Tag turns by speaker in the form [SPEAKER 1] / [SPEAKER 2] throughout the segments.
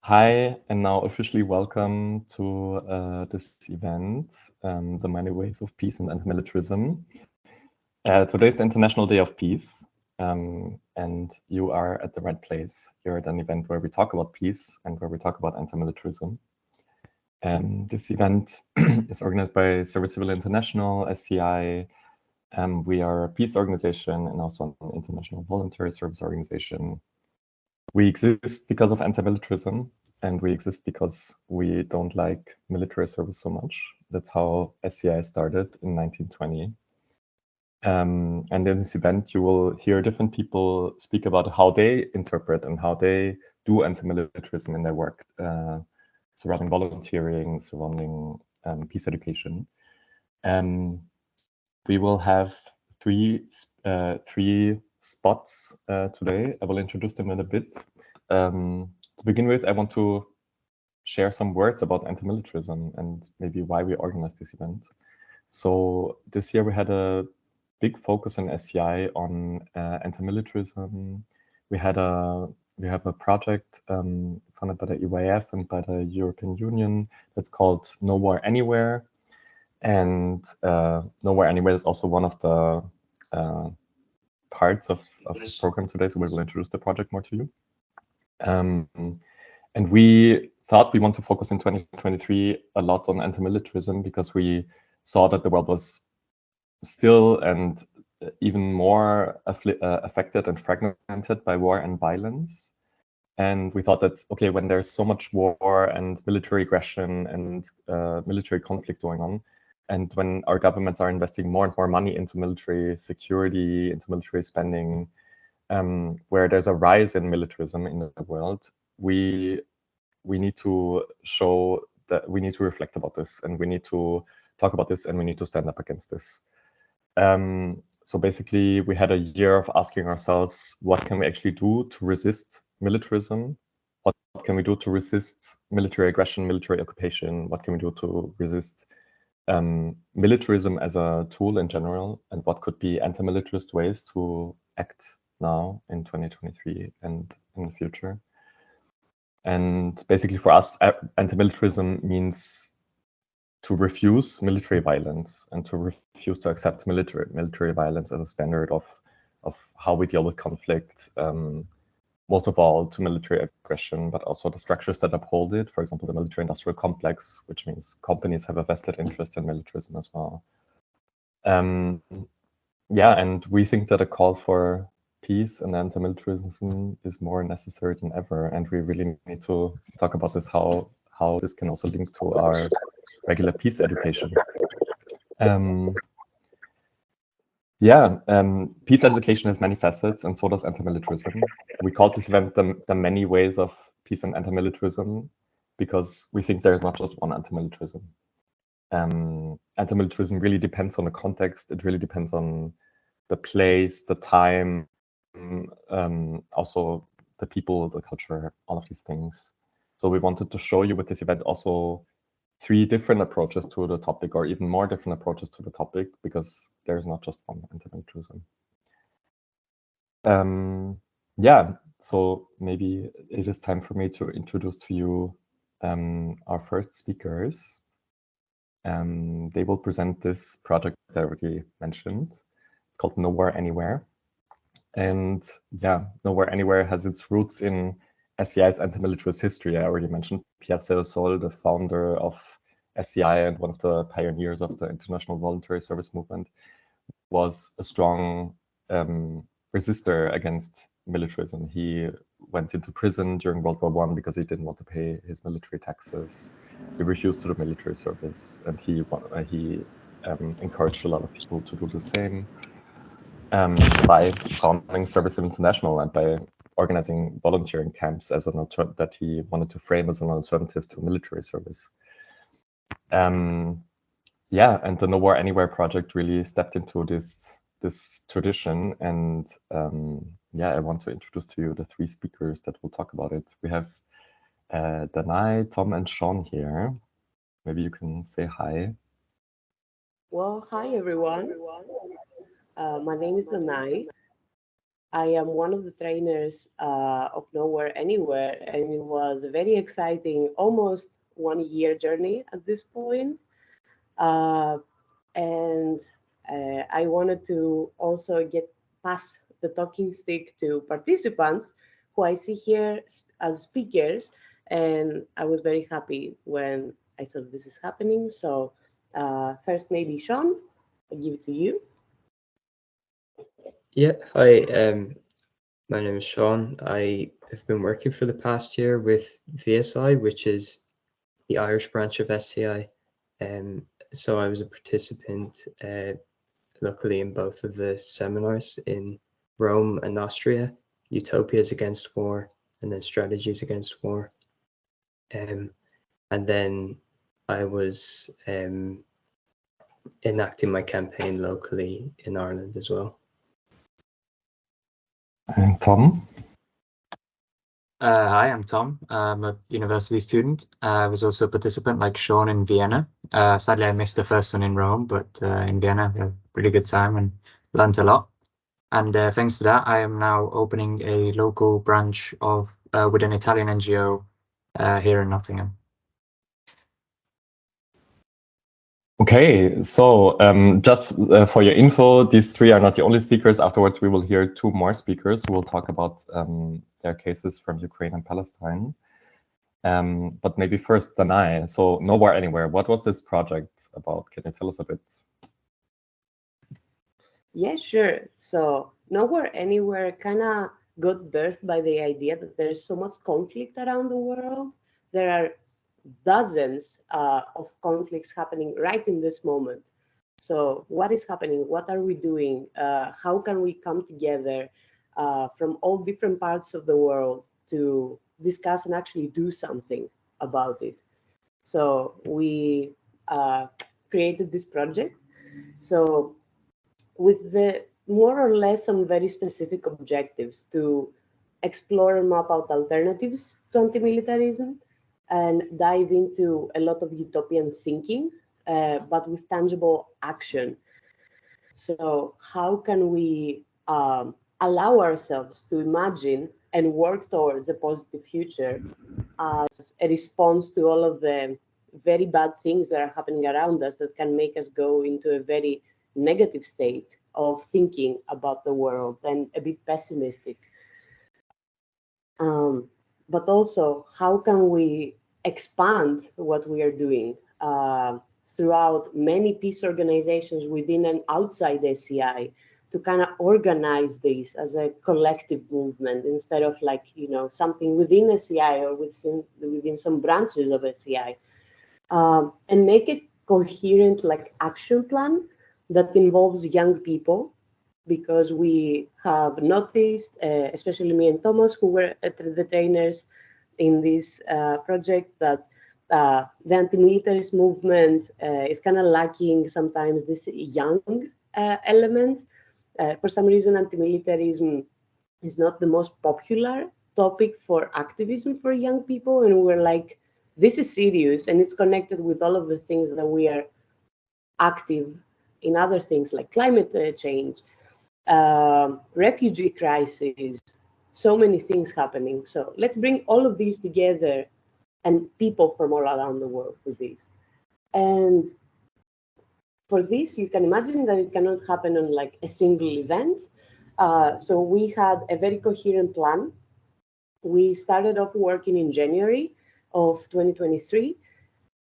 [SPEAKER 1] Hi, and now officially welcome to this event, The Many Ways of Peace and Antimilitarism. Today is the International Day of Peace, and you are at the right place. You're at an event where we talk about peace and where we talk about antimilitarism. This event is organized by Service Civil International, SCI. We are a peace organization and also an international voluntary service organization. We exist because of anti-militarism, and we exist because we don't like military service so much. That's how SCI started in 1920. And in this event, you will hear different people speak about how they interpret and how they do anti-militarism in their work, surrounding volunteering, surrounding peace education. We will have three spots today. I will introduce them in a bit. To begin with, I want to share some words about anti-militarism and maybe why we organized this event. So this year we had a big focus on SCI on anti-militarism. We have a project funded by the EYF and by the European Union that's called No War Anywhere. And Nowhere Anywhere is also one of the parts of this program today, so we will introduce the project more to you. And we thought we want to focus in 2023 a lot on anti-militarism because we saw that the world was still and even more affected and fragmented by war and violence. And we thought that, okay, when there's so much war and military aggression and military conflict going on, and when our governments are investing more and more money into military security, into military spending, where there's a rise in militarism in the world, we need to show that we need to reflect about this, and we need to talk about this, and we need to stand up against this. So basically, we had a year of asking ourselves, what can we actually do to resist militarism? What can we do to resist military aggression, military occupation? What can we do to resist militarism as a tool in general? And what could be anti-militarist ways to act now in 2023 and in the future? And basically for us, anti-militarism means to refuse military violence and to refuse to accept military violence as a standard of how we deal with conflict, most of all to military aggression, but also the structures that uphold it. For example, the military-industrial complex, which means companies have a vested interest in militarism as well. Yeah, and we think that a call for peace and anti-militarism is more necessary than ever, and we really need to talk about this, how this can also link to our regular peace education. Peace education has many facets, and so does anti-militarism. We call this event the many ways of peace and anti-militarism because we think there's not just one anti-militarism. Anti-militarism really depends on the context. It really depends on the place, the time, also the people, the culture, all of these things. So we wanted to show you with this event also 3 different approaches to the topic, or even more different approaches to the topic, because there's not just one anti-militarism. Yeah, so maybe it is time for me to introduce to you our first speakers. They will present this project that I already mentioned. It's called No War Anywhere. And yeah, No War Anywhere has its roots in SCI's anti-militarist history. I already mentioned Pierre Céresol, the founder of SCI and one of the pioneers of the international voluntary service movement, was a strong resistor against militarism. He went into prison during World War I because he didn't want to pay his military taxes. He refused to do military service, and he encouraged a lot of people to do the same by founding Service International and by organizing volunteering camps as an alternative that he wanted to frame as an alternative to military service. Yeah, and the No War Anywhere project really stepped into this tradition, and yeah, I want to introduce to you the 3 speakers that will talk about it. We have Danai, Tom, and Sean here. Maybe you can say hi.
[SPEAKER 2] Well, hi everyone. My name is Danai. I am one of the trainers of Nowhere Anywhere, and it was a very exciting, almost 1-year journey at this point. And I wanted to also pass the talking stick to participants who I see here as speakers, and I was very happy when I saw this is happening. So first, maybe Sean, I'll give it to you.
[SPEAKER 3] Yeah, hi, my name is Sean. I have been working for the past year with VSI, which is the Irish branch of SCI. So I was a participant, luckily, in both of the seminars in Rome and Austria, Utopias Against War, and then Strategies Against War. And then I was enacting my campaign locally in Ireland as well.
[SPEAKER 1] And Tom?
[SPEAKER 4] Hi, I'm Tom. I'm a university student. I was also a participant like Sean in Vienna. Sadly, I missed the first one in Rome, but in Vienna, we had a really good time and learned a lot. And thanks to that, I am now opening a local branch of with an Italian NGO here in Nottingham.
[SPEAKER 1] Okay, so just for your info, these three are not the only speakers. Afterwards, we will hear 2 more speakers who will talk about their cases from Ukraine and Palestine. But maybe first, Danai. So Nowhere Anywhere, what was this project about? Can you tell us a bit?
[SPEAKER 2] Yeah, sure. So Nowhere Anywhere kind of got birthed by the idea that there's so much conflict around the world. There are dozens of conflicts happening right in this moment. So what is happening? What are we doing? How can we come together from all different parts of the world to discuss and actually do something about it? So we created this project. So with the more or less some very specific objectives to explore and map out alternatives to anti-militarism and dive into a lot of utopian thinking, but with tangible action. So how can we allow ourselves to imagine and work towards a positive future as a response to all of the very bad things that are happening around us that can make us go into a very negative state of thinking about the world and a bit pessimistic. But also, how can we expand what we are doing throughout many peace organizations within and outside SCI to kind of organize this as a collective movement instead of like, something within SCI or within some branches of SCI, and make it coherent like action plan that involves young people, because we have noticed, especially me and Thomas, who were the trainers in this project, that the anti-militarist movement is kind of lacking sometimes this young element. For some reason, anti-militarism is not the most popular topic for activism for young people, and we're like, this is serious, and it's connected with all of the things that we are active in, other things like climate change, refugee crisis, so many things happening. So let's bring all of these together and people from all around the world with this. And for this, you can imagine that it cannot happen on like a single event. So we had a very coherent plan. We started off working in January of 2023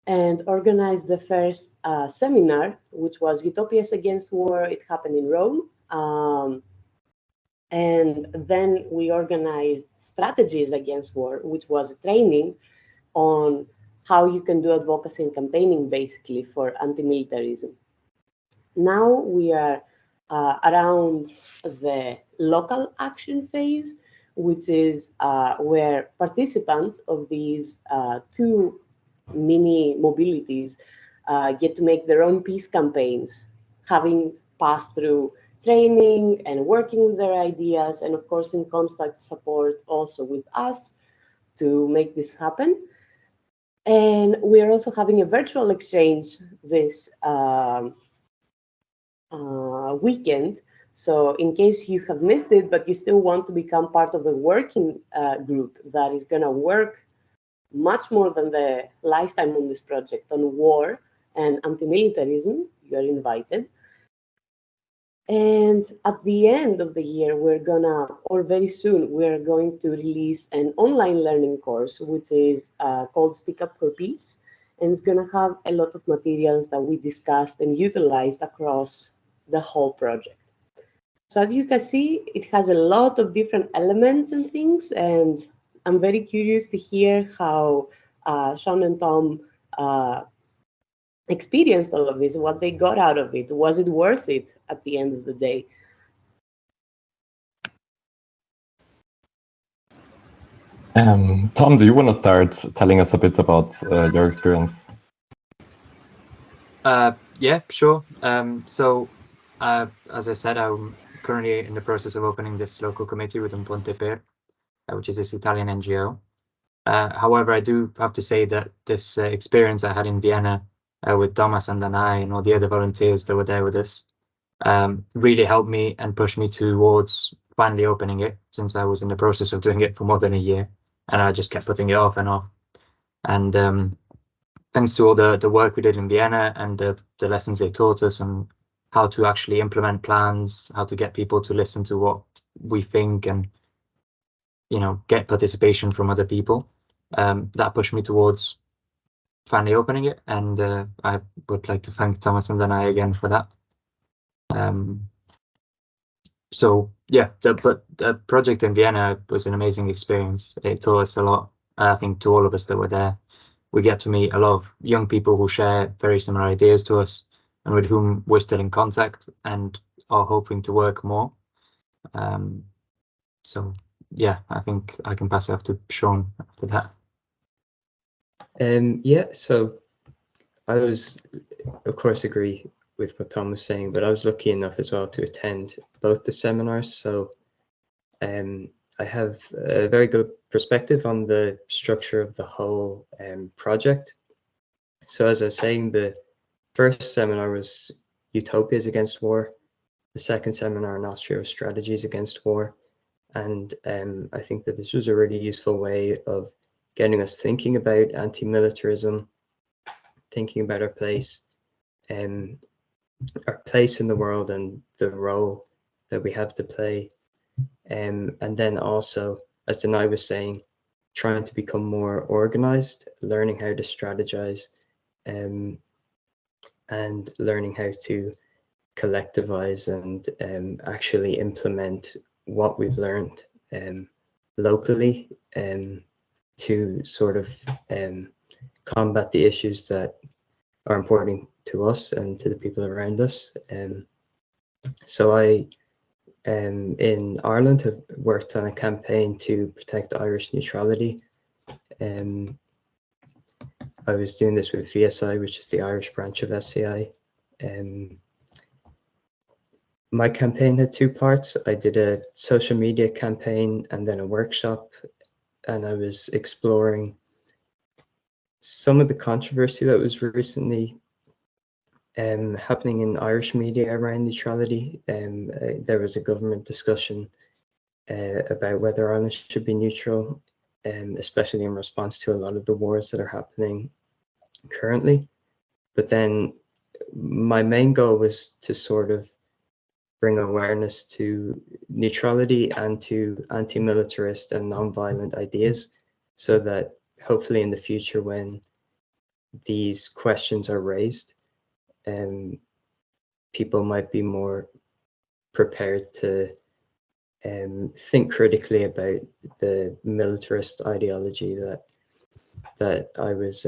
[SPEAKER 2] and organized the first seminar, which was Utopias Against War. It happened in Rome. And then we organized Strategies Against War, which was a training on how you can do advocacy and campaigning, basically, for anti-militarism. Now we are around the local action phase, which is where participants of these 2 mini mobilities get to make their own peace campaigns, having passed through training and working with their ideas, and of course in constant support also with us to make this happen. And we are also having a virtual exchange this weekend So in case you have missed it, but you still want to become part of a working group that is going to work much more than the lifetime on this project on war and anti-militarism, you are invited. And at the end of the year, or very soon, we're going to release an online learning course, which is called Speak Up for Peace. And it's going to have a lot of materials that we discussed and utilized across the whole project. So as you can see, it has a lot of different elements and things. And I'm very curious to hear how Sean and Tom experienced all of this, what they got out of it. Was it worth it at the end of the day?
[SPEAKER 1] Tom, do you want to start telling us a bit about your experience?
[SPEAKER 4] Yeah, sure. So, as I said, I'm currently in the process of opening this local committee within Ponte Per, which is this Italian NGO. However, I do have to say that this experience I had in Vienna with Thomas and Dana and all the other volunteers that were there with us really helped me and pushed me towards finally opening it, since I was in the process of doing it for more than a year and I just kept putting it off and off. And thanks to all the work we did in Vienna and the lessons they taught us on how to actually implement plans, how to get people to listen to what we think and, you know, get participation from other people, that pushed me towards finally opening it. And I would like to thank Thomas and Dana again for that. So yeah, the project in Vienna was an amazing experience. It taught us a lot. I think to all of us that were there, we get to meet a lot of young people who share very similar ideas to us and with whom we're still in contact and are hoping to work more. So yeah, I think I can pass it off to Sean after that.
[SPEAKER 3] Yeah, so I was, of course, agree with what Tom was saying, but I was lucky enough as well to attend both the seminars. So I have a very good perspective on the structure of the whole project. So as I was saying, the first seminar was Utopias Against War. The second seminar in Austria was Strategies Against War. And I think that this was a really useful way of getting us thinking about anti-militarism, thinking about our place in the world and the role that we have to play. And then also, as Denai was saying, trying to become more organized, learning how to strategize, and learning how to collectivize and actually implement what we've learned locally to sort of combat the issues that are important to us and to the people around us. So I, in Ireland, have worked on a campaign to protect Irish neutrality. I was doing this with VSI, which is the Irish branch of SCI. My campaign had two parts. I did a social media campaign and then a workshop, and I was exploring some of the controversy that was recently happening in Irish media around neutrality. There was a government discussion about whether Ireland should be neutral, especially in response to a lot of the wars that are happening currently. But then my main goal was to sort of bring awareness to neutrality and to anti-militarist and non-violent ideas, so that hopefully in the future, when these questions are raised, people might be more prepared to think critically about the militarist ideology that I was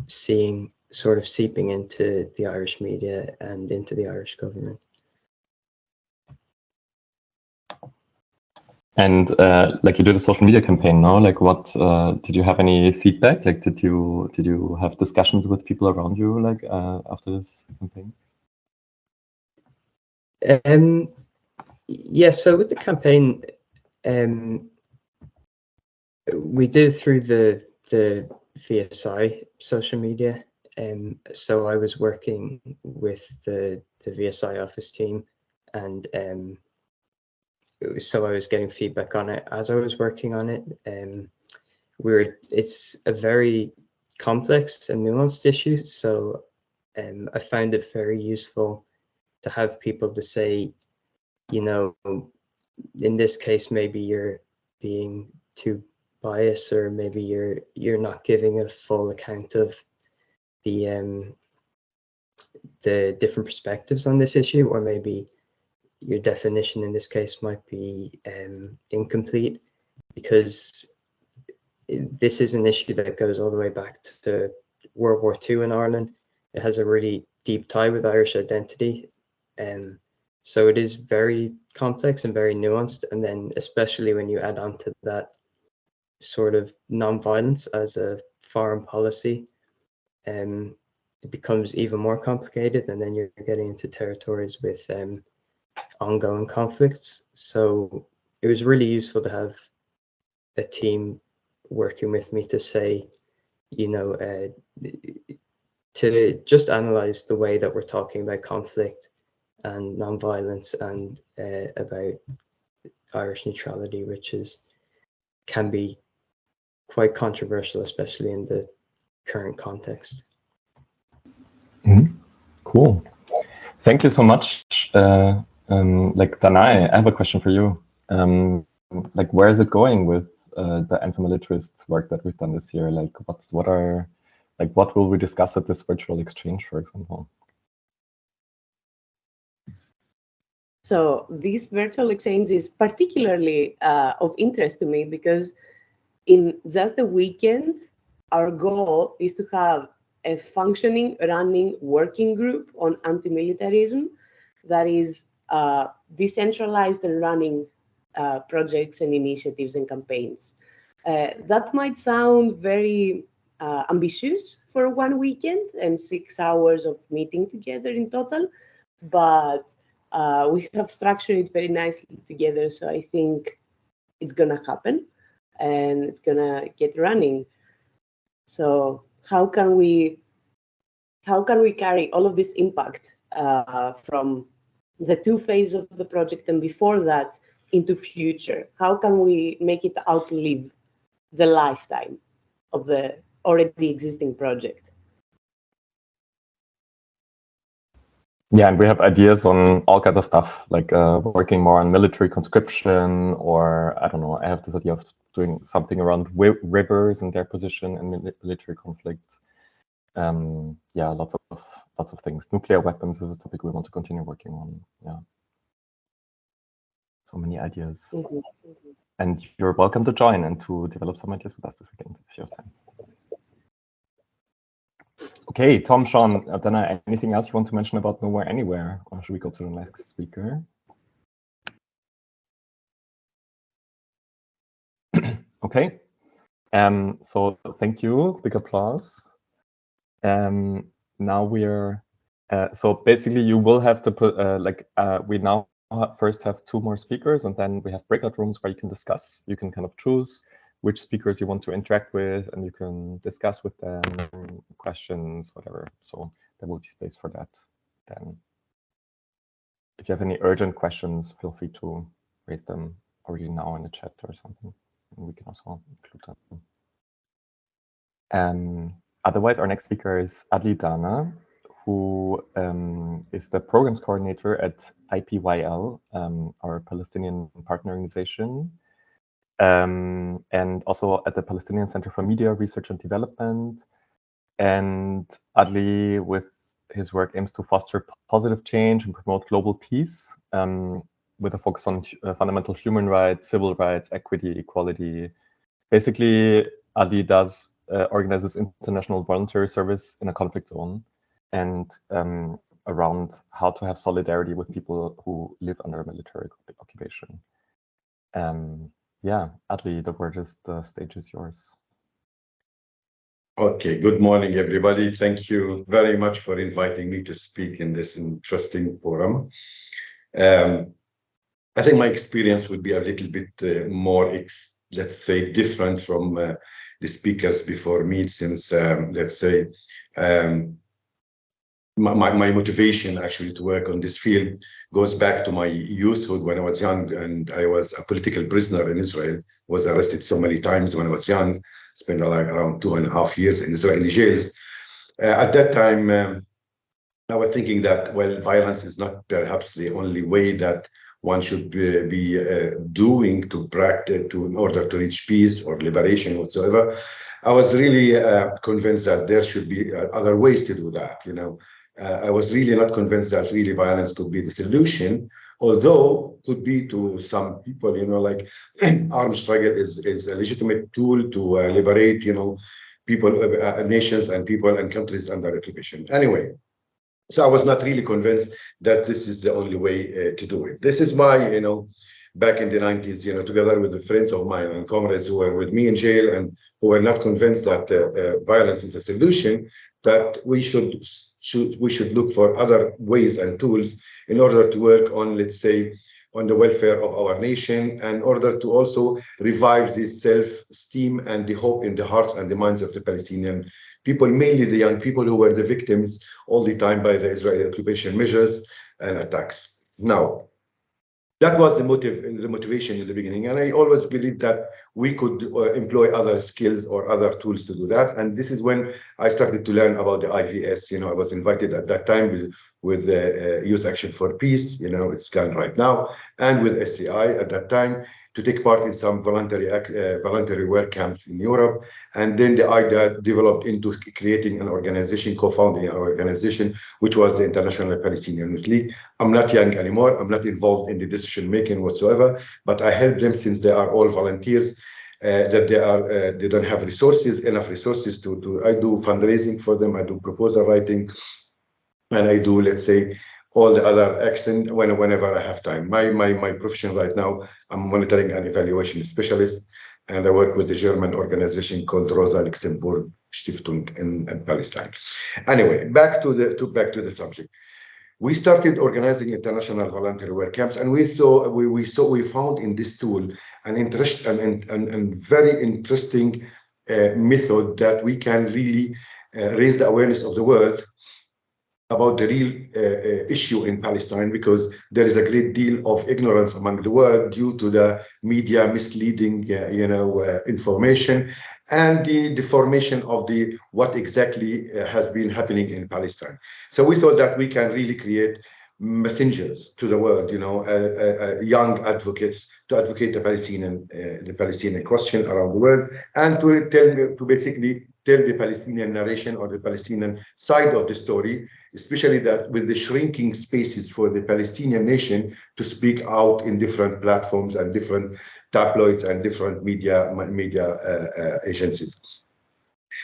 [SPEAKER 3] seeing sort of seeping into the Irish media and into the Irish government. And
[SPEAKER 1] like you did a social media campaign now, like what did you have any feedback? Like did you have discussions with people around you like after this campaign?
[SPEAKER 3] Yeah, so with the campaign, we did through the VSI social media. So I was working with the VSI office team, and so I was getting feedback on it as I was working on it. It's a very complex and nuanced issue, so I found it very useful to have people to say, you know, in this case, maybe you're being too biased, or maybe you're not giving a full account of the different perspectives on this issue, or maybe your definition in this case might be incomplete, because this is an issue that goes all the way back to World War II in Ireland. It has a really deep tie with Irish identity, and so it is very complex and very nuanced. And then especially when you add on to that sort of non-violence as a foreign policy, it becomes even more complicated, and then you're getting into territories with ongoing conflicts. So it was really useful to have a team working with me to say, you know, to just analyze the way that we're talking about conflict and non-violence, and about Irish neutrality, which can be quite controversial, especially in the current context.
[SPEAKER 1] Cool. Thank you so much. Like Danai, I have a question for you. Like, where is it going with the anti-militarist work that we've done this year? Like, what will we discuss at this virtual exchange, for example?
[SPEAKER 2] So this virtual exchange is particularly of interest to me, because in just the weekend, our goal is to have a functioning, running working group on anti-militarism that is decentralized and running projects and initiatives and campaigns. That might sound very ambitious for one weekend and 6 hours of meeting together in total, but we have structured it very nicely together, so I think it's gonna happen and it's gonna get running. So how can we carry all of this impact from the 2 phases of the project and before that into future? How can we make it outlive the lifetime of the already existing project?
[SPEAKER 1] Yeah, and we have ideas on all kinds of stuff, like working more on military conscription, or I don't know, I have this idea of doing something around rivers and their position in military conflict. Yeah, lots of things. Nuclear weapons is a topic we want to continue working on. Yeah, so many ideas. And you're welcome to join and to develop some ideas with us this weekend if you have time. Okay, Tom, Sean, Dana, anything else you want to mention about Nowhere Anywhere, or should we go to the next speaker? Okay, so thank you, big applause. Now we're, so basically you will have to put, we now first have 2 more speakers, and then we have breakout rooms where you can discuss. You can kind of choose which speakers you want to interact with, and you can discuss with them, questions, whatever. So there will be space for that. Then if you have any urgent questions, feel free to raise them already now in the chat or something, and we can also include them. Otherwise, our next speaker is Adli Daana, who is the programs coordinator at IPYL, our Palestinian partner organization, and also at the Palestinian Center for Media Research and Development. And Adli, with his work, aims to foster positive change and promote global peace, with a focus on fundamental human rights, civil rights, equity, equality. Basically, Adli organizes international voluntary service in a conflict zone, and around how to have solidarity with people who live under military occupation. Yeah, Adli, the stage is yours.
[SPEAKER 5] Okay, good morning, everybody. Thank you very much for inviting me to speak in this interesting forum. I think my experience would be a little bit more, let's say, different from the speakers before me, since, let's say, my motivation actually to work on this field goes back to my youthhood when I was young, and I was a political prisoner in Israel. Was arrested so many times when I was young. Spent like around 2.5 years in Israeli jails. At that time, I was thinking that, well, violence is not perhaps the only way that one should be doing to practice in order to reach peace or liberation whatsoever. I was really convinced that there should be other ways to do that. I was really not convinced that really violence could be the solution, although could be to some people. Like armed struggle is a legitimate tool to liberate, people, nations, and people and countries under occupation. Anyway. So I was not really convinced that this is the only way to do it. This is my, back in the 90s, together with the friends of mine and comrades who were with me in jail and who were not convinced that violence is the solution, that we should look for other ways and tools in order to work on, let's say, on the welfare of our nation, and in order to also revive the self-esteem and the hope in the hearts and the minds of the Palestinian people, mainly the young people who were the victims all the time by the Israeli occupation measures and attacks. Now, that was the motivation in the beginning, and I always believed that we could employ other skills or other tools to do that. And this is when I started to learn about the IVS. I was invited at that time with Youth Action for Peace. It's gone right now, and with SCI at that time, to take part in some voluntary work camps in Europe. And then the idea developed into creating an organization, co-founding an organization, which was the International Palestinian Youth League. I'm not young anymore. I'm not involved in the decision-making whatsoever, but I help them since they are all volunteers, that they don't have enough resources to I do fundraising for them, I do proposal writing, and I do, let's say, all the other action whenever I have time. My profession right now, I'm monitoring and evaluation specialist, and I work with the German organization called Rosa Luxemburg Stiftung in Palestine. Anyway, back to the subject. We started organizing international voluntary work camps, and we found in this tool an interest and very interesting method that we can really raise the awareness of the world about the real issue in Palestine, because there is a great deal of ignorance among the world due to the media misleading, information and the deformation of what exactly has been happening in Palestine. So we thought that we can really create messengers to the world, young advocates to advocate the Palestinian question around the world, and to basically tell the Palestinian narration or the Palestinian side of the story, especially that with the shrinking spaces for the Palestinian nation to speak out in different platforms and different tabloids and different media agencies.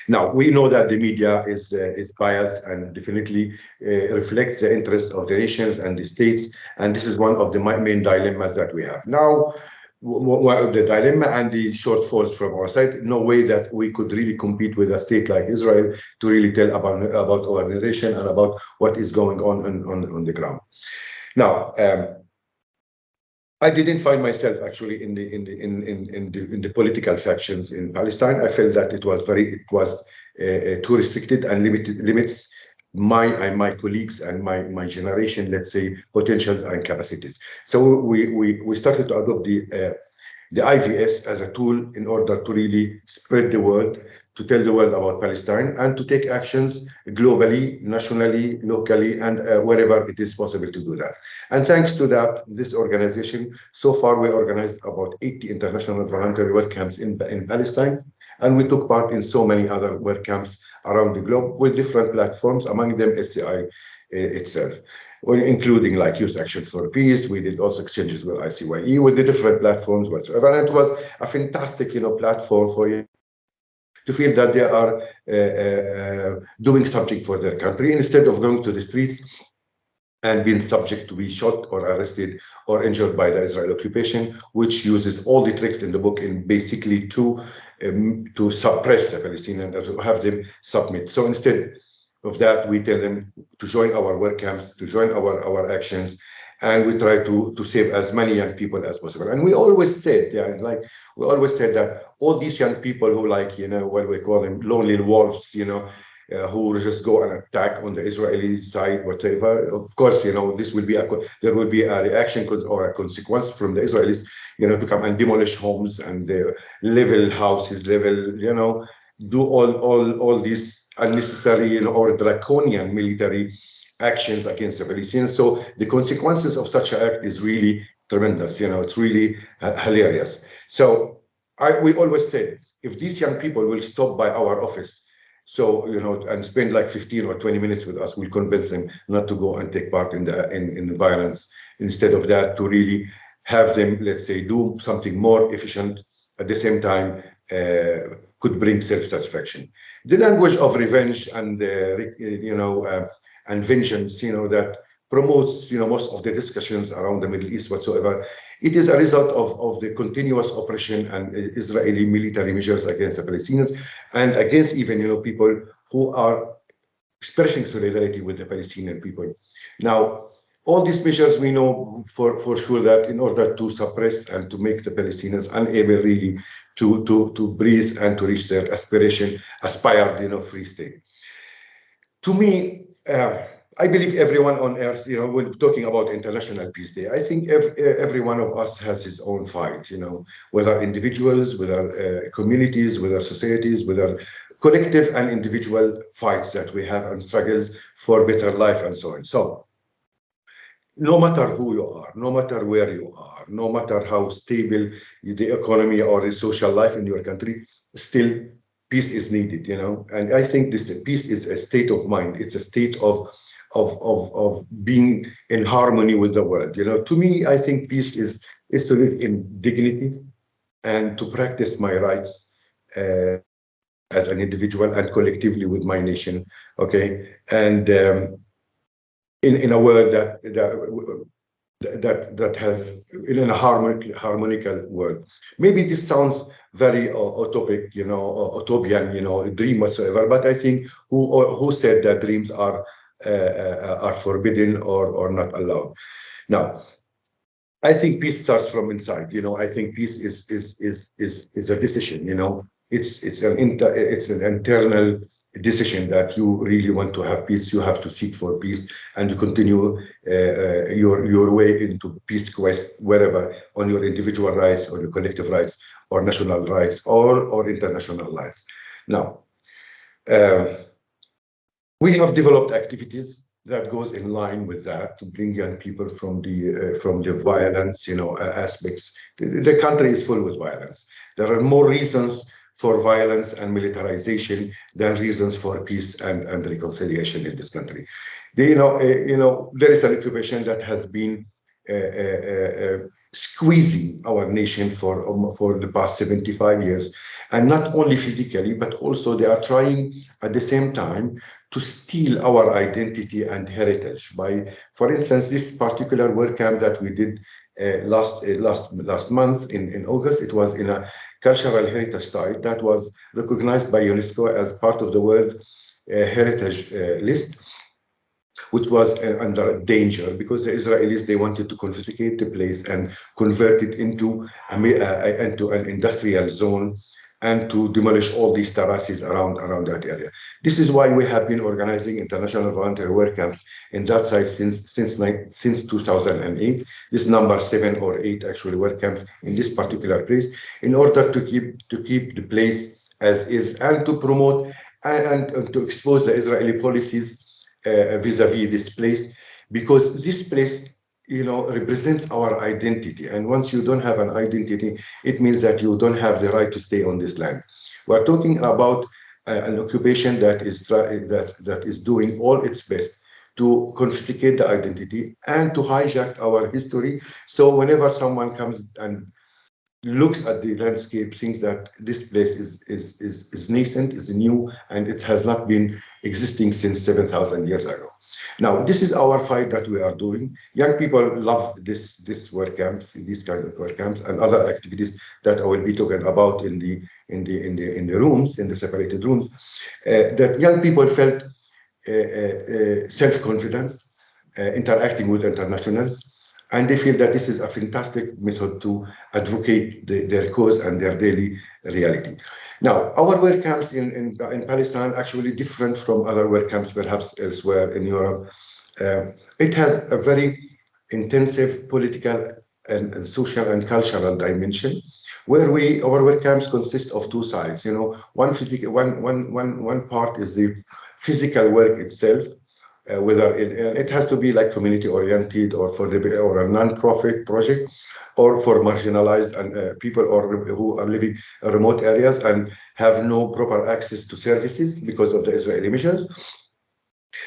[SPEAKER 5] Now, we know that the media is biased and definitely reflects the interests of the nations and the states, and this is one of the main dilemmas that we have. Now, the dilemma and the shortfalls from our side, no way that we could really compete with a state like Israel to really tell about our narration and about what is going on the ground. Now, I didn't find myself actually in the political factions in Palestine. I felt that it was too restricted and limits my colleagues and my generation, let's say, potentials and capacities. So we started to adopt the IVS as a tool in order to really spread the word, to tell the world about Palestine, and to take actions globally, nationally, locally, and wherever it is possible to do that. And thanks to that, this organization, so far we organized about 80 international voluntary work camps in Palestine, and we took part in so many other work camps around the globe with different platforms, among them SCI itself, including like Youth Action for Peace. We did also exchanges with ICYE with the different platforms whatsoever. And it was a fantastic, platform for you to feel that they are doing something for their country instead of going to the streets and being subject to be shot or arrested or injured by the Israeli occupation, which uses all the tricks in the book in basically to suppress the Palestinians, to have them submit. So instead of that, we tell them to join our work camps, to join our actions, and we try to save as many young people as possible. And we always said, that all these young people who what we call them lonely wolves, who just go and attack on the Israeli side, whatever. Of course, this will be there will be a reaction or a consequence from the Israelis, to come and demolish homes and level houses, do all these unnecessary, or draconian military actions against the Palestinians. So the consequences of such an act is really tremendous. It's really hilarious. So we always say, if these young people will stop by our office, so and spend like 15 or 20 minutes with us, we'll convince them not to go and take part in the violence. Instead of that, to really have them, let's say, do something more efficient, at the same time could bring self-satisfaction. The language of revenge and and vengeance, that promotes most of the discussions around the Middle East whatsoever. It is a result of the continuous oppression and Israeli military measures against the Palestinians, and against even people who are expressing solidarity with the Palestinian people. Now, all these measures, we know for sure that in order to suppress and to make the Palestinians unable really to breathe and to reach their aspired free state. To me, I believe everyone on earth, when talking about International Peace Day, I think every one of us has his own fight, whether individuals, whether communities, whether societies, whether collective and individual fights that we have and struggles for better life and so on. So no matter who you are, no matter where you are, no matter how stable the economy or the social life in your country, still peace is needed, And I think this peace is a state of mind. It's a state of being in harmony with the world. To me, I think peace is to live in dignity and to practice my rights as an individual and collectively with my nation. Okay, and in a world that has, in a harmonical world. Maybe this sounds very utopic, utopian, a dream whatsoever. But I think who said that dreams are forbidden or not allowed? Now, I think peace starts from inside. I think peace is a decision. It's an internal decision that you really want to have peace. You have to seek for peace and to continue your way into peace quest, wherever, on your individual rights or your collective rights or national rights or international rights. Now, we have developed activities that goes in line with that, to bring young people from the violence, aspects. The country is full with violence. There are more reasons for violence and militarization than reasons for peace and reconciliation in this country. There is an occupation that has been squeezing our nation for the past 75 years, and not only physically, but also they are trying at the same time to steal our identity and heritage by, for instance, this particular work camp that we did last month in August. It was in a cultural heritage site that was recognized by UNESCO as part of the World Heritage List, which was under danger because the Israelis, they wanted to confiscate the place and convert it into an industrial zone, and to demolish all these terraces around that area. This is why we have been organizing international voluntary work camps in that site since 2008. This number 7 or 8 actually work camps in this particular place, in order to keep the place as is, and to promote and to expose the Israeli policies vis-a-vis this place, because this place represents our identity. And once you don't have an identity, it means that you don't have the right to stay on this land. We're talking about an occupation that is doing all its best to confiscate the identity and to hijack our history. So whenever someone comes and looks at the landscape, thinks that this place is nascent, is new, and it has not been existing since 7,000 years ago. Now, this is our fight that we are doing. Young people love this work camps, these kind of work camps, and other activities that I will be talking about in the rooms, in the separated rooms. That young people felt self-confidence interacting with internationals, And they feel that this is a fantastic method to advocate their cause and their daily reality. Now, our work camps in Palestine actually different from other work camps perhaps elsewhere in Europe. It has a very intensive political and social and cultural dimension, where our work camps consist of two sides. You know, one part is the physical work itself, whether it has to be like community oriented or or a non-profit project, or for marginalized and people or who are living in remote areas and have no proper access to services because of the Israeli measures.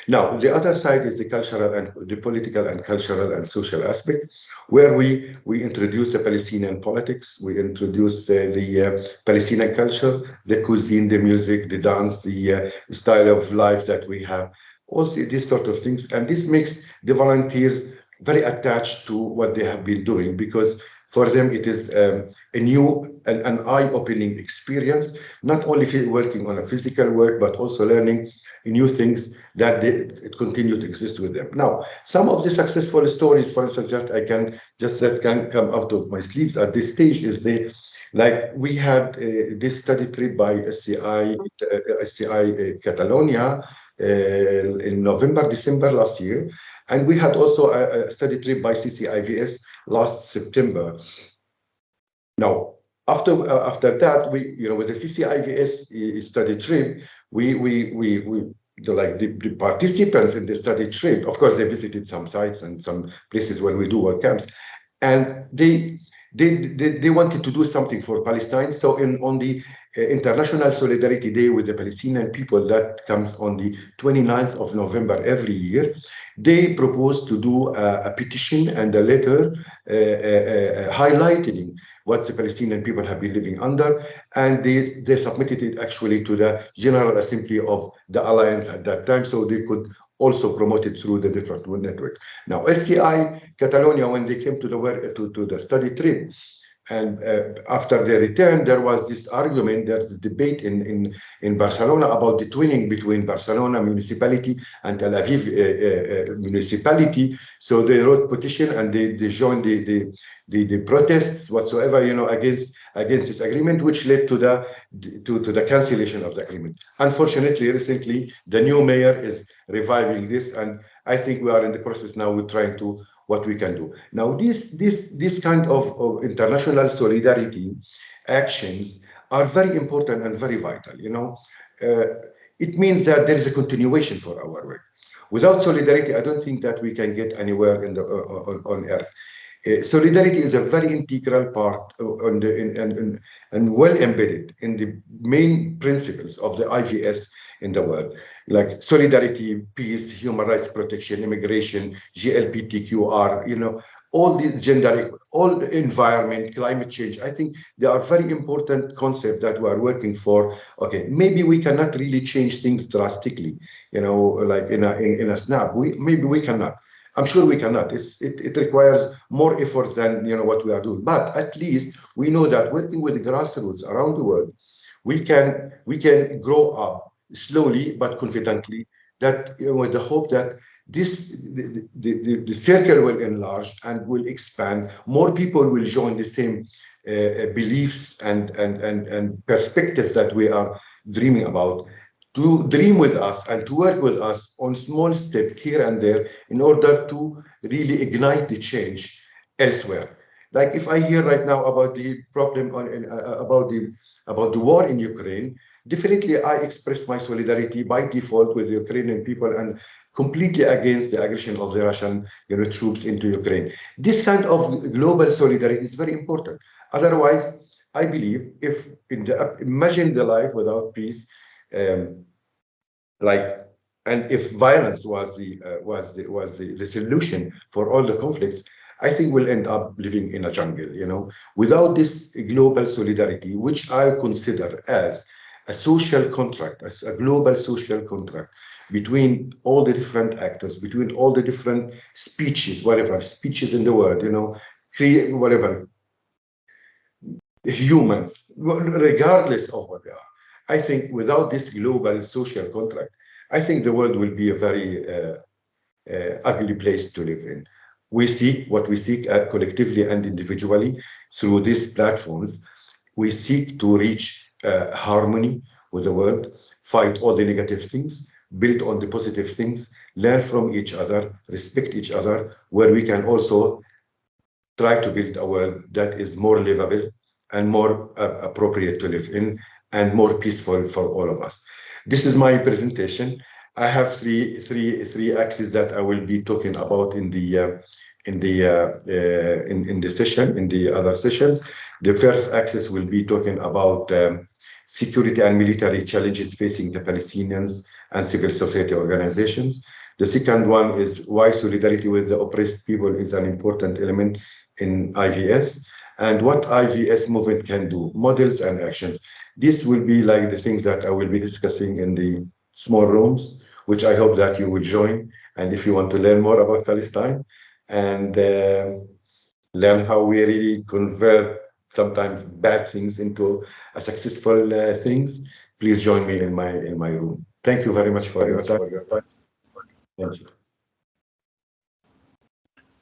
[SPEAKER 5] Now, the other side is the cultural and the political and cultural and social aspect, where we introduce the Palestinian politics, we introduce the Palestinian culture, the cuisine, the music, the dance, the style of life that we have, also these sort of things. And this makes the volunteers very attached to what they have been doing, because for them it is a new and an eye-opening experience, not only working on a physical work, but also learning new things that it continue to exist with them. Now, some of the successful stories, for instance, that can come out of my sleeves at this stage is like we had this study trip by SCI Catalonia in November, December last year. And we had also a study trip by CCIVS last September. Now, after that, with the CCIVS study trip, the participants in the study trip, of course, they visited some sites and some places where we do work camps, and they wanted to do something for Palestine. So on the International Solidarity Day with the Palestinian people that comes on the 29th of November every year, they proposed to do a petition and a letter highlighting what the Palestinian people have been living under, and they submitted it actually to the General Assembly of the Alliance at that time, so they could also promote it through the different networks. Now, SCI Catalonia, when they came to the study trip, and after their return, there was this argument, the debate in Barcelona about the twinning between Barcelona municipality and Tel Aviv municipality. So they wrote petition and they joined the protests whatsoever, against this agreement, which led to the cancellation of the agreement. Unfortunately, recently the new mayor is reviving this, and I think we are in the process now with trying to what we can do. Now, this kind of international solidarity actions are very important and very vital. It means that there is a continuation for our work. Without solidarity, I don't think that we can get anywhere on earth. Solidarity is a very integral part and well embedded in the main principles of the IVS in the world, like solidarity, peace, human rights protection, immigration, GLBTQR, all the gender, all the environment, climate change. I think they are very important concepts that we are working for. Okay, maybe we cannot really change things drastically, like in a snap. Maybe we cannot. I'm sure we cannot. It requires more efforts than what we are doing. But at least we know that working with the grassroots around the world, we can grow up slowly but confidently. That with the hope that the circle will enlarge and will expand. More people will join the same beliefs and perspectives that we are dreaming about, to dream with us and to work with us on small steps here and there in order to really ignite the change elsewhere. Like if I hear right now about the problem about the war in Ukraine, definitely I express my solidarity by default with the Ukrainian people and completely against the aggression of the Russian troops into Ukraine. This kind of global solidarity is very important. Otherwise, I believe if imagine the life without peace, and if violence was the solution for all the conflicts, I think we'll end up living in a jungle. Without this global solidarity, which I consider as a social contract, as a global social contract between all the different actors, between all the different species, whatever species in the world, create whatever humans, regardless of what they are. I think without this global social contract, I think the world will be a very ugly place to live in. we seek collectively and individually through these platforms. We seek to reach harmony with the world, fight all the negative things, build on the positive things, learn from each other, respect each other, where we can also try to build a world that is more livable and more appropriate to live in and more peaceful for all of us. This is my presentation. I have three axes that I will be talking about in the session, in the other sessions. The first axis will be talking about security and military challenges facing the Palestinians and civil society organizations. The second one is why solidarity with the oppressed people is an important element in IVS, and what IVS movement can do, models and actions. This will be like the things that I will be discussing in the small rooms, which I hope that you will join. And if you want to learn more about Palestine and learn how we really convert sometimes bad things into a successful things, please join me in my room. Thank you very much for your time. Thank you.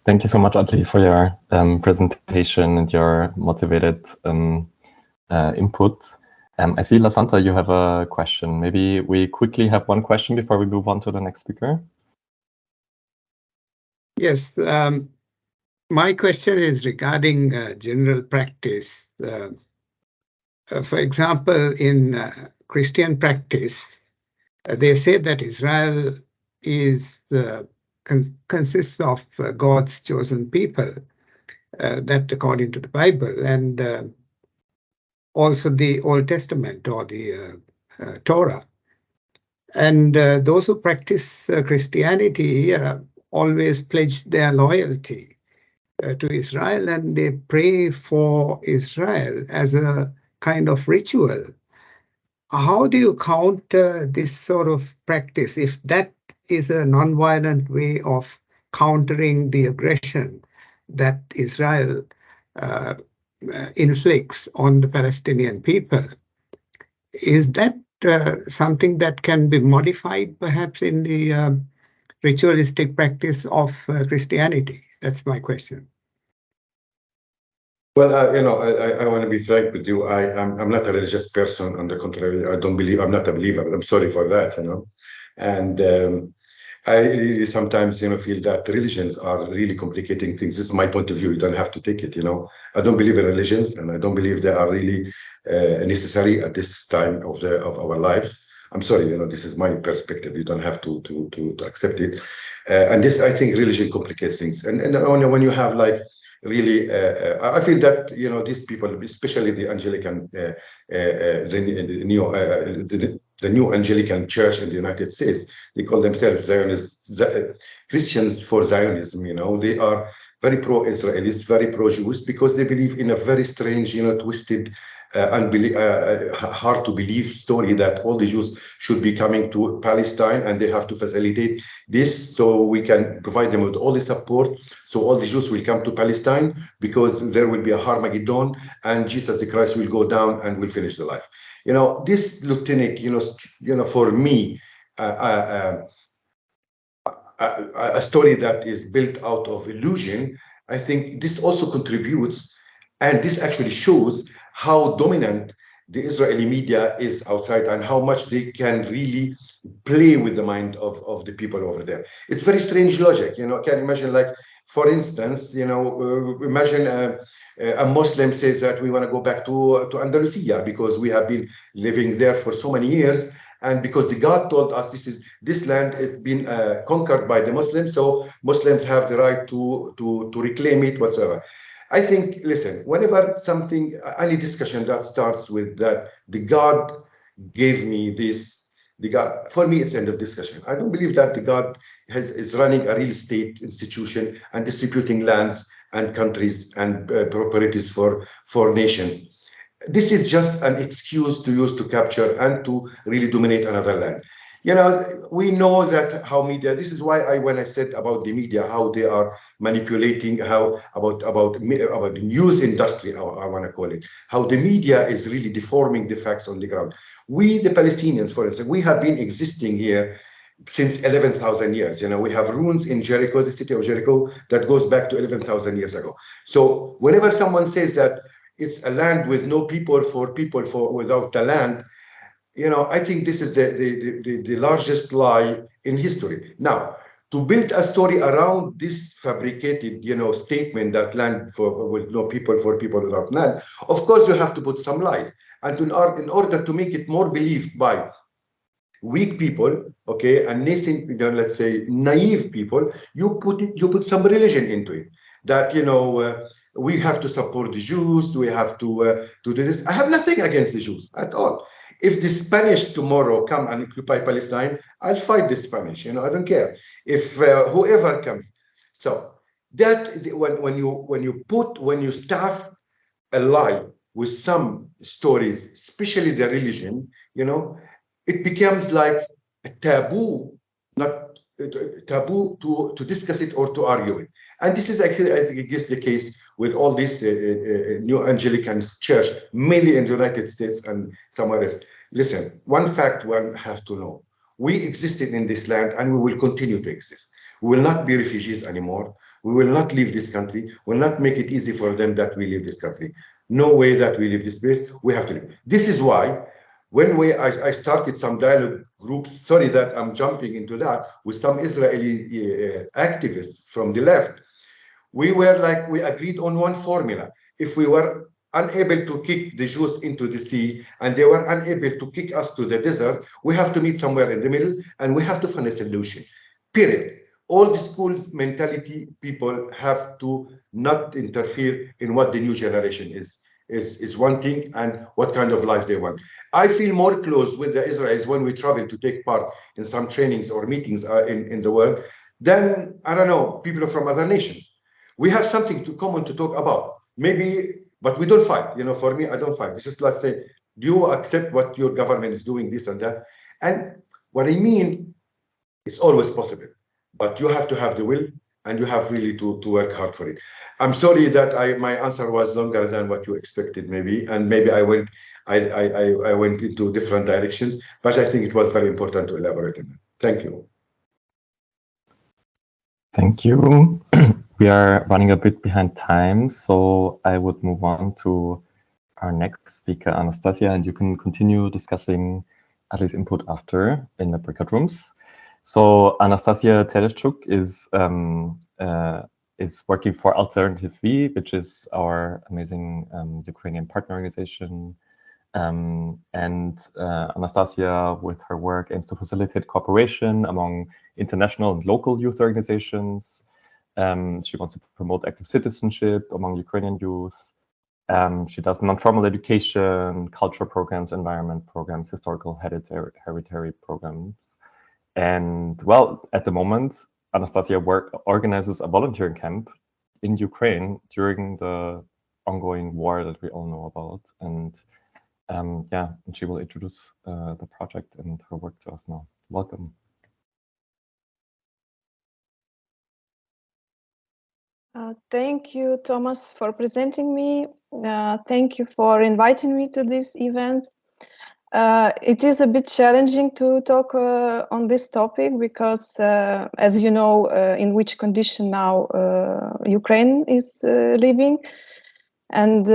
[SPEAKER 1] Thank you so much, Adli, for your presentation and your motivated input. I see, Lasanta, you have a question. Maybe we quickly have one question before we move on to the next speaker.
[SPEAKER 6] Yes, my question is regarding general practice. For example, in Christian practice, they say that Israel is consists of God's chosen people, that according to the Bible, and also the Old Testament or the Torah. And those who practice Christianity always pledge their loyalty to Israel, and they pray for Israel as a kind of ritual. How do you counter this sort of practice if that is a nonviolent way of countering the aggression that Israel inflicts on the Palestinian people? Is that something that can be modified perhaps in the ritualistic practice of Christianity? That's my question.
[SPEAKER 5] Well, I want to be frank with you. I'm not a religious person. On the contrary, I don't believe. I'm not a believer. I'm sorry for that. And I really sometimes feel that religions are really complicating things. This is my point of view. You don't have to take it. I don't believe in religions, and I don't believe they are really necessary at this time of our lives. I'm sorry. This is my perspective. You don't have to accept it. And this, I think, religion complicates things. And when you have like really, I feel that these people, especially the Anglican, the new Anglican Church in the United States, they call themselves Zionists, Christians for Zionism. They are very pro-Israelis, very pro-Jewish, because they believe in a very strange, twisted, hard to believe story that all the Jews should be coming to Palestine, and they have to facilitate this so we can provide them with all the support, so all the Jews will come to Palestine because there will be a Armageddon and Jesus the Christ will go down and will finish the life. This lieutenant, for me, a story that is built out of illusion. I think this also contributes, and this actually shows how dominant the Israeli media is outside and how much they can really play with the mind of the people over there. It's very strange logic. Can you imagine, like, for instance, imagine a Muslim says that we want to go back to Andalusia because we have been living there for so many years, and because the God told us this land has been conquered by the Muslims, so Muslims have the right to reclaim it whatsoever. I think, listen, whenever any discussion that starts with that, the God gave me this, for me, it's end of discussion. I don't believe that the God is running a real estate institution and distributing lands and countries and properties for nations. This is just an excuse to use to capture and to really dominate another land. We know that how media, this is why when I said about the media, how they are manipulating, how about the news industry, I want to call it, how the media is really deforming the facts on the ground. We, the Palestinians, for instance, we have been existing here since 11,000 years. You know, we have ruins in Jericho, the city of Jericho, that goes back to 11,000 years ago. So whenever someone says that it's a land with no people for without a land, you know, I think this is the largest lie in history. Now, to build a story around this fabricated, you know, statement that land with no people for people without land, of course you have to put some lies. And in order to make it more believed by weak people, okay, and nascent, you know, let's say naive people, you put some religion into it. That, you know, we have to support the Jews, we have to do this. I have nothing against the Jews at all. If the Spanish tomorrow come and occupy Palestine, I'll fight the Spanish. You know, I don't care if whoever comes. So that when you staff a lie with some stories, especially the religion, you know, it becomes like a taboo, not taboo to discuss it or to argue it. And this is actually, I guess, the case with all these new Anglican church, mainly in the United States and somewhere else. Listen, one fact one have to know: we existed in this land, and we will continue to exist. We will not be refugees anymore. We will not leave this country. We'll not make it easy for them that we leave this country. No way that we leave this place. We have to leave. This is why when I started some dialogue groups, sorry that I'm jumping into that, with some Israeli activists from the left, we agreed on one formula. If we were unable to kick the Jews into the sea and they were unable to kick us to the desert, we have to meet somewhere in the middle and we have to find a solution, period. All the school mentality people have to not interfere in what the new generation is wanting and what kind of life they want. I feel more close with the Israelis when we travel to take part in some trainings or meetings in the world than, I don't know, people from other nations. We have something to common to talk about. Maybe, but we don't fight. You know, for me, I don't fight. It's just like say, do you accept what your government is doing, this and that? And what I mean, it's always possible, but you have to have the will and you have really to work hard for it. I'm sorry that my answer was longer than what you expected, maybe, and maybe I went into different directions, but I think it was very important to elaborate on it. Thank you.
[SPEAKER 1] Thank you. We are running a bit behind time, so I would move on to our next speaker, Anastasia, and you can continue discussing Adli's input after in the breakout rooms. So Anastasia Tereshchuk is working for Alternative V, which is our amazing Ukrainian partner organization. Anastasia, with her work, aims to facilitate cooperation among international and local youth organizations. She wants to promote active citizenship among Ukrainian youth. She does non-formal education, cultural programs, environment programs, historical hereditary programs. And well, at the moment, Anastasia organizes a volunteering camp in Ukraine during the ongoing war that we all know about. And yeah, and she will introduce the project and her work to us now. Welcome.
[SPEAKER 7] Thank you, Thomas, for presenting me. Thank you for inviting me to this event. It is a bit challenging to talk on this topic because, as you know, in which condition now Ukraine is living. And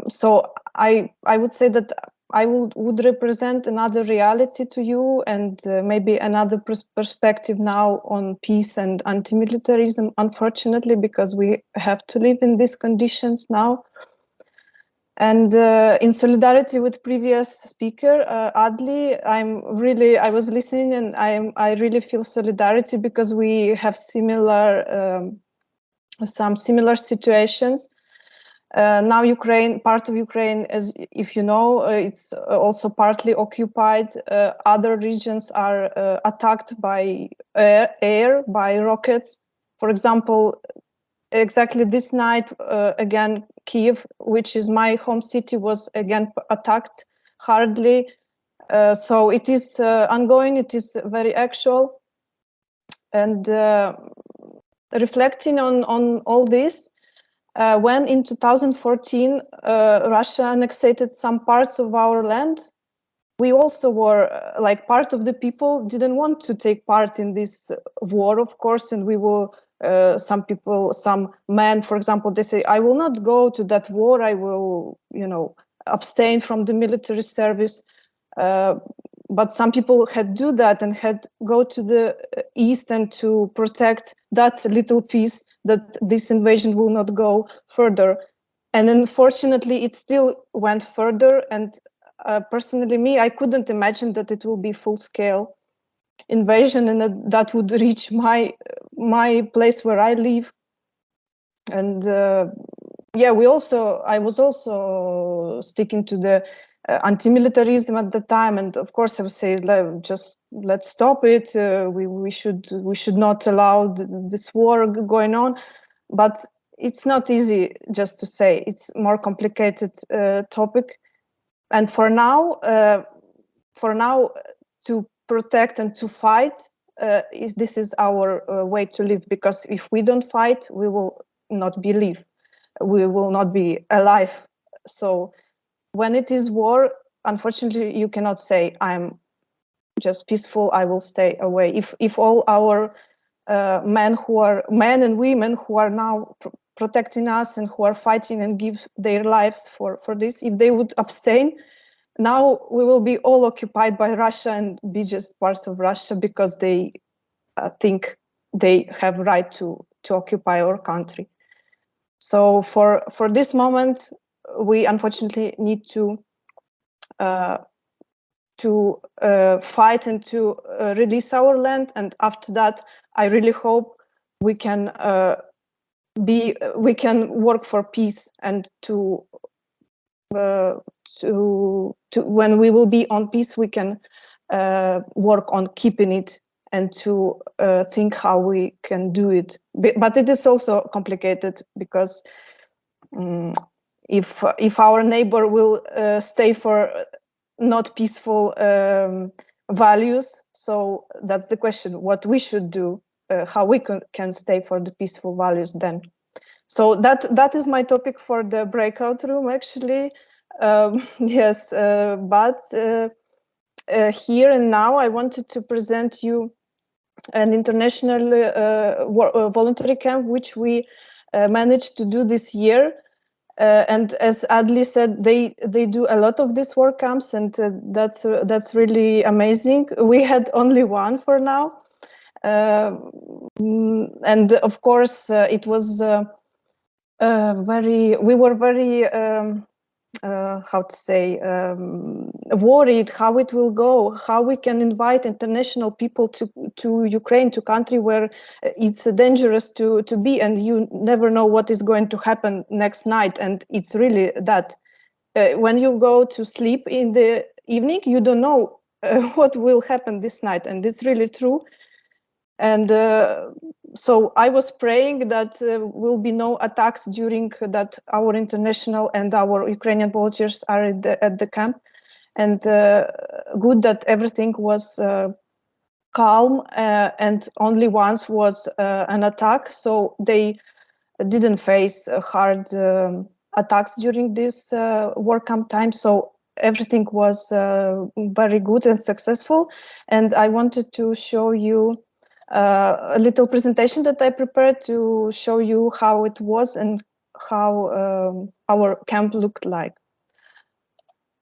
[SPEAKER 7] so I would say that I would represent another reality to you and maybe another perspective now on peace and anti-militarism, unfortunately, because we have to live in these conditions now. And in solidarity with previous speaker, Adli, I was listening and I really feel solidarity because we have some similar situations. Now part of Ukraine, as if you know, it's also partly occupied. Other regions are attacked by air, by rockets. For example, exactly this night, again, Kiev, which is my home city, was again attacked hardly. So it is ongoing, it is very actual. And reflecting on all this, when in 2014 Russia annexed some parts of our land, we also were like part of the people didn't want to take part in this war, of course, and we were some people, some men, for example, they say, I will not go to that war, I will, you know, abstain from the military service. But some people had do that and had go to the east and to protect that little piece that this invasion will not go further. And unfortunately, it still went further. And personally, me, I couldn't imagine that it will be full-scale invasion and that would reach my place where I live. And yeah, I was also sticking to the anti-militarism at the time, and of course I would say, let's stop it. We should not allow this war going on, but it's not easy just to say. It's more complicated topic, and for now, to protect and to fight, this is our way to live. Because if we don't fight, we will not believe. We will not be alive. So when it is war, unfortunately, you cannot say, I'm just peaceful, I will stay away. If all our men and women who are now protecting us and who are fighting and give their lives for this, if they would abstain, now we will be all occupied by Russia and be just part of Russia because they think they have right to occupy our country. So for this moment, we unfortunately need to fight and to release our land. And after that, I really hope we can work for peace and to when we will be on peace, we can work on keeping it and to think how we can do it. But it is also complicated because if our neighbor will stay for not peaceful values, so that's the question, what we should do, how we can stay for the peaceful values then. So that is my topic for the breakout room, actually. Yes, but here and now I wanted to present you an international voluntary camp which we managed to do this year. And as Adli said, they do a lot of these work camps, and that's really amazing. We had only one for now, and of course it was we were very how to say, worried how it will go, how we can invite international people to Ukraine, to country where it's dangerous to be, and you never know what is going to happen next night. And it's really that when you go to sleep in the evening, you don't know what will happen this night, and it's really true. And so I was praying that will be no attacks during that our international and our Ukrainian volunteers are at the camp. And good that everything was calm, and only once was an attack. So they didn't face hard attacks during this work camp time. So everything was very good and successful. And I wanted to show you a little presentation that I prepared to show you how it was and how our camp looked like.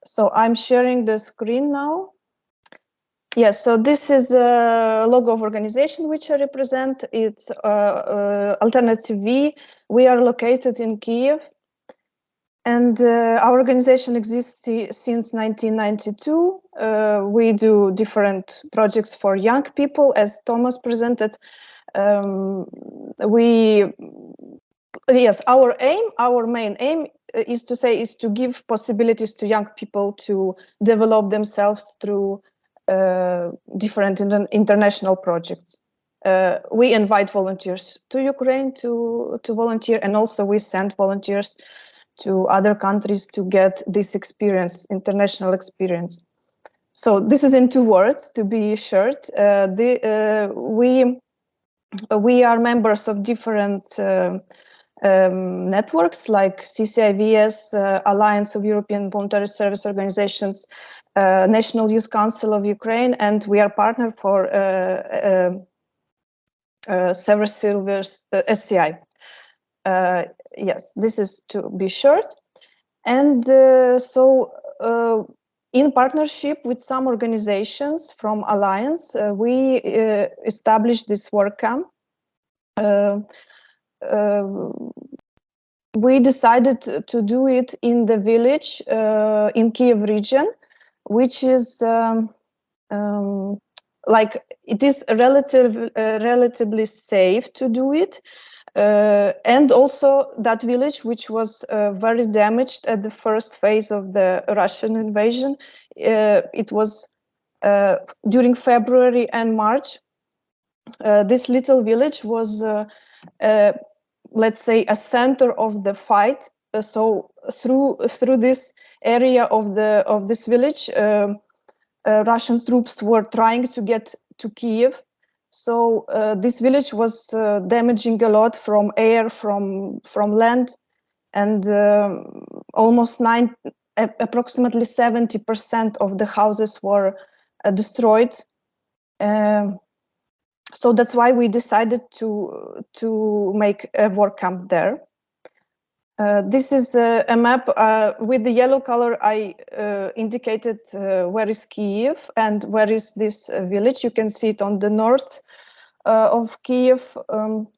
[SPEAKER 7] So I'm sharing the screen now. Yes, so this is a logo of organization which I represent. It's Alternative V. We are located in Kiev. And our organization exists since 1992. We do different projects for young people, as Thomas presented. Yes, our main aim is to give possibilities to young people to develop themselves through different international projects. We invite volunteers to Ukraine to volunteer, and also we send volunteers to other countries to get this experience, international experience. So this is in 2 words, to be short. We are members of different networks like CCIVS, Alliance of European Voluntary Service Organizations, National Youth Council of Ukraine, and we are partner for Sever Silver's SCI. Yes, this is to be short. And in partnership with some organizations from Alliance, we established this work camp. We decided to do it in the village in Kiev region, which is like it is relatively safe to do it. And also that village, which was very damaged at the first phase of the Russian invasion, it was during February and March. This little village was, let's say, a center of the fight. So through this area of this village, Russian troops were trying to get to Kiev. So this village was damaging a lot from air, from land, and almost approximately 70% of the houses were destroyed. So that's why we decided to make a work camp there. This is a map with the yellow color. I indicated where is Kiev and where is this village. You can see it on the north of Kiev. On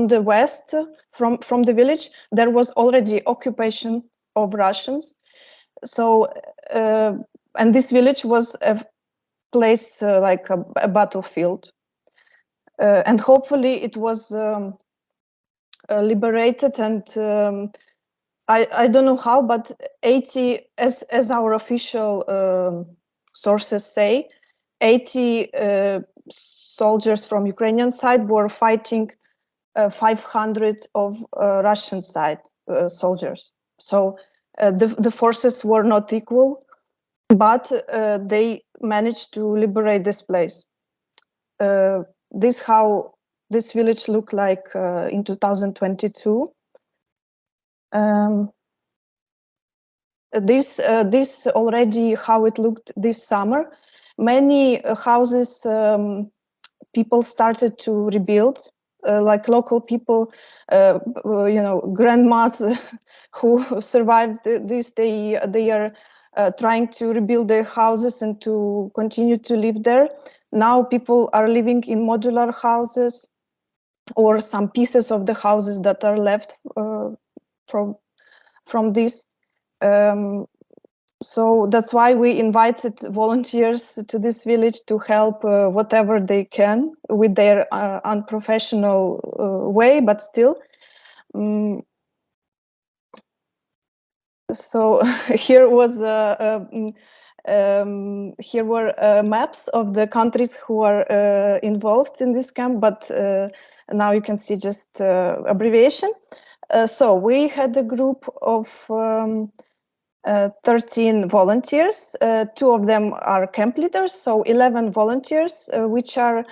[SPEAKER 7] the west from the village, there was already occupation of Russians. So and this village was a place like a battlefield. And hopefully it was liberated, and I don't know how, but 80, as our official sources say, 80 soldiers from Ukrainian side were fighting 500 of Russian side soldiers. So the forces were not equal, but they managed to liberate this place. This how this village looked like in 2022. This already how it looked this summer. Many houses people started to rebuild, like local people, grandmas who survived this. They are trying to rebuild their houses and to continue to live there. Now people are living in modular houses, or some pieces of the houses that are left from this. So that's why we invited volunteers to this village to help whatever they can with their unprofessional way, but still. So here was here were maps of the countries who are involved in this camp, but now you can see just abbreviation. So we had a group of 13 volunteers. 2 of them are camp leaders, so 11 volunteers, which are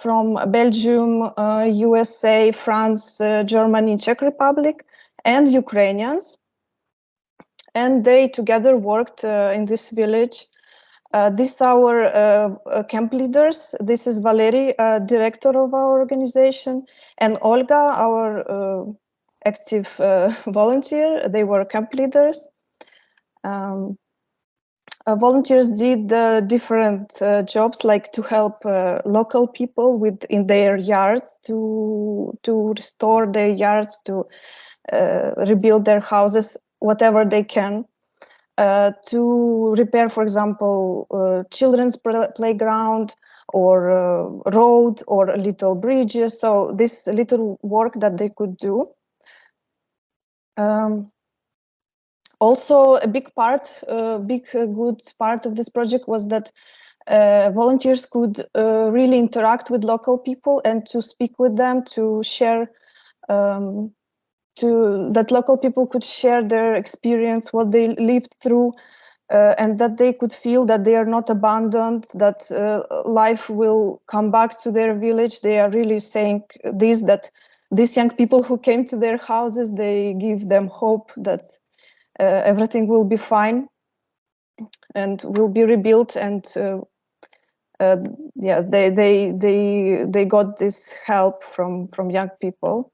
[SPEAKER 7] from Belgium, USA, France, Germany, Czech Republic, and Ukrainians. And they together worked in this village. These are our camp leaders. This is Valery, director of our organization, and Olga, our active volunteer. They were camp leaders. Volunteers did different jobs, like to help local people in their yards, to restore their yards, to rebuild their houses, whatever they can, to repair, for example, children's playground or road or little bridges. So this little work that they could do. Also, a big good part of this project was that volunteers could really interact with local people and to speak with them, to share, that local people could share their experience, what they lived through, and that they could feel that they are not abandoned, that life will come back to their village. They are really saying this, that these young people who came to their houses, they give them hope that everything will be fine and will be rebuilt. And yeah, they got this help from young people.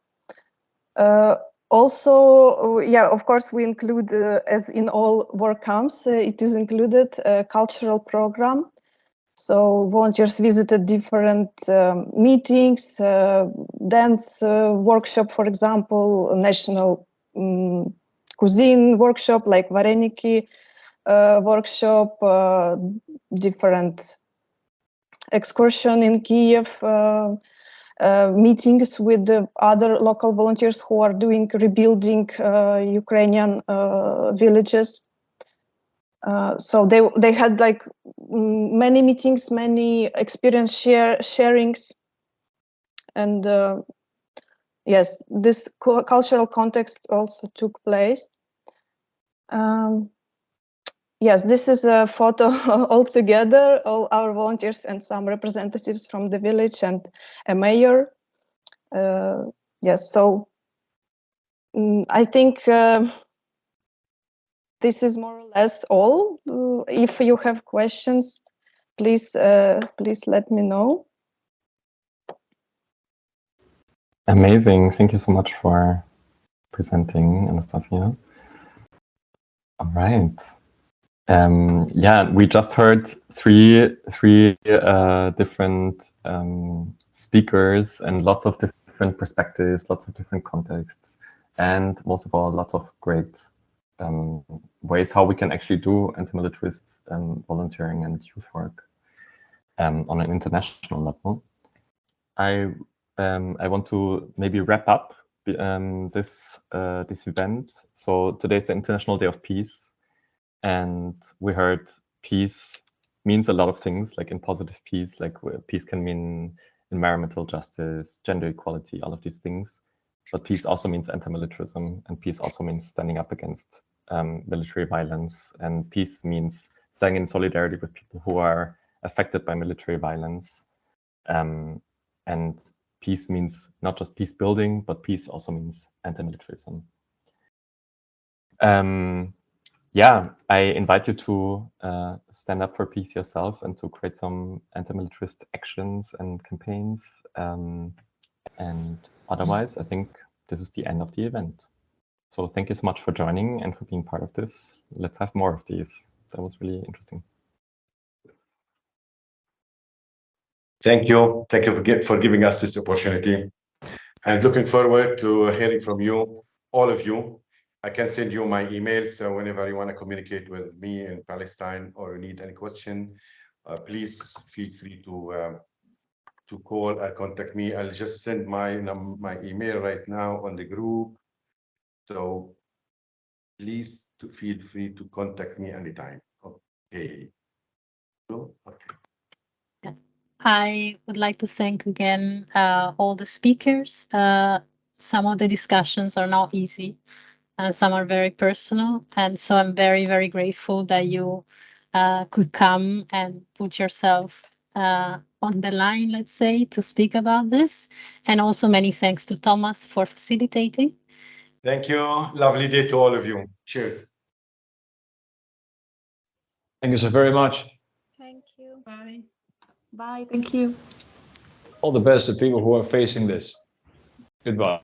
[SPEAKER 7] Also, yeah, of course, we include, as in all work camps, it is included a cultural program. So volunteers visited different meetings, dance workshop, for example, national cuisine workshop like vareniki workshop, different excursion in Kiev, meetings with the other local volunteers who are doing rebuilding Ukrainian villages. So they had like many meetings, many experience sharings, and yes, this cultural context also took place. Yes, this is a photo all together, all our volunteers and some representatives from the village and a mayor. Yes, so I think this is more or less all. If you have questions, please let me know.
[SPEAKER 1] Amazing. Thank you so much for presenting, Anastasia. All right. Yeah, we just heard three different speakers and lots of different perspectives, lots of different contexts, and most of all, lots of great ways how we can actually do anti-militarist volunteering and youth work on an international level. I want to maybe wrap up this event. So today is the International Day of Peace. And we heard peace means a lot of things, like in positive peace, like peace can mean environmental justice, gender equality, all of these things. But peace also means anti-militarism, and peace also means standing up against military violence. And peace means standing in solidarity with people who are affected by military violence. And peace means not just peace building, but peace also means anti-militarism. Yeah, I invite you to stand up for peace yourself and to create some anti-militarist actions and campaigns. And otherwise, I think this is the end of the event. So thank you so much for joining and for being part of this. Let's have more of these. That was really interesting.
[SPEAKER 5] Thank you. Thank you for giving us this opportunity. And looking forward to hearing from you, all of you. I can send you my email, so whenever you want to communicate with me in Palestine or you need any question, please feel free to call or contact me. I'll just send my email right now on the group. So please feel free to contact me anytime. Okay. Okay.
[SPEAKER 8] I would like to thank again all the speakers. Some of the discussions are not easy, and some are very personal. And so I'm very, very grateful that you could come and put yourself on the line, let's say, to speak about this. And also many thanks to Thomas for facilitating.
[SPEAKER 5] Thank you. Lovely day to all of you. Cheers.
[SPEAKER 9] Thank you so very much.
[SPEAKER 7] Thank you.
[SPEAKER 8] Bye.
[SPEAKER 7] Bye. Thank you.
[SPEAKER 9] All the best to people who are facing this. Goodbye.